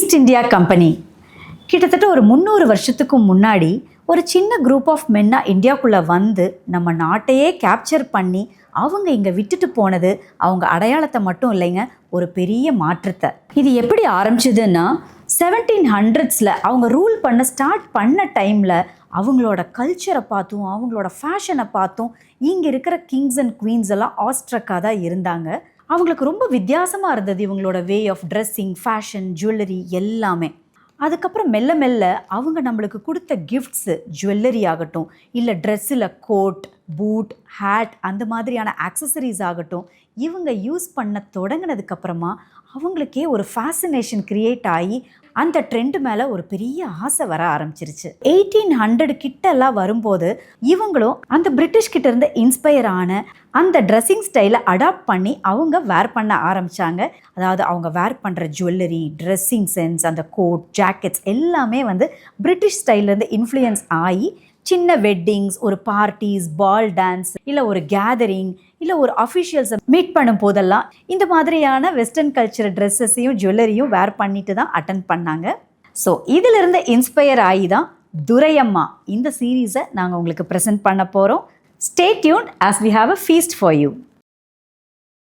East India company கிட்டத்தட்ட ஒரு 300 வருஷத்துக்கு முன்னாடி ஒரு சின்ன குரூப் ஆஃப் மென்னா இந்தியாவுக்குள்ளே வந்து நம்ம நாட்டையே கேப்சர் பண்ணி அவங்க இங்கே விட்டுட்டு போனது அவங்க அடையாளத்தை மட்டும் இல்லைங்க, ஒரு பெரிய மாற்றத்தை. இது எப்படி ஆரம்பிச்சதுன்னா 1700s அவங்க ரூல் பண்ண ஸ்டார்ட் பண்ண டைமில் அவங்களோட கல்ச்சரை பார்த்தும் அவங்களோட ஃபேஷனை பார்த்தும் இங்கே இருக்கிற கிங்ஸ் அண்ட் குவீன்ஸ் எல்லாம் ஆஸ்ட்ரக்காக தான் இருந்தாங்க. அவங்களுக்கு ரொம்ப வித்தியாசமாக இருந்தது இவங்களோட way of dressing, fashion, jewellery எல்லாமே. அதுக்கப்புறம் மெல்ல மெல்ல அவங்க நம்மளுக்கு கொடுத்த கிஃப்ட்ஸு, ஜுவல்லரி ஆகட்டும், இல்லை ட்ரெஸ்ஸில் கோட், பூட், ஹேட் அந்த மாதிரியான ஆக்சசரிஸ் ஆகட்டும், இவங்க யூஸ் பண்ண தொடங்கினதுக்கப்புறமா அவங்களுக்கே ஒரு ஃபேசினேஷன் க்ரியேட் ஆகி அந்த ட்ரெண்டு மேலே ஒரு பெரிய ஆசை வர ஆரம்பிச்சிருச்சு. 1800 கிட்டெல்லாம் வரும்போது இவங்களும் அந்த பிரிட்டிஷ் கிட்ட இருந்து இன்ஸ்பயர் ஆன அந்த ட்ரெஸ்ஸிங் ஸ்டைலை அடாப்ட் பண்ணி அவங்க வேர் பண்ண ஆரம்பித்தாங்க. அதாவது அவங்க வேர் பண்ணுற ஜுவல்லரி, ட்ரெஸ்ஸிங் சென்ஸ், அந்த கோட், ஜாக்கெட்ஸ் எல்லாமே வந்து பிரிட்டிஷ் ஸ்டைல்லேருந்து இன்ஃப்ளூயன்ஸ் ஆகி சின்ன வெட்டிங்ஸ், ஒரு பார்ட்டிஸ், பால் டான்ஸ், இல்லை ஒரு கேதரிங், இல்லை ஒரு அஃபிஷியல்ஸை மீட் பண்ணும் போதெல்லாம் இந்த மாதிரியான வெஸ்டர்ன் கல்ச்சர் ட்ரெஸ்ஸஸையும் ஜுவல்லரியும் வேர் பண்ணிட்டு தான் அட்டன் பண்ணாங்க. ஸோ இதிலிருந்து இன்ஸ்பயர் ஆகி தான் துரையம்மா இந்த சீரீஸை நாங்கள் உங்களுக்கு ப்ரெசென்ட் பண்ண போகிறோம். Stay tuned as we have a feast for you.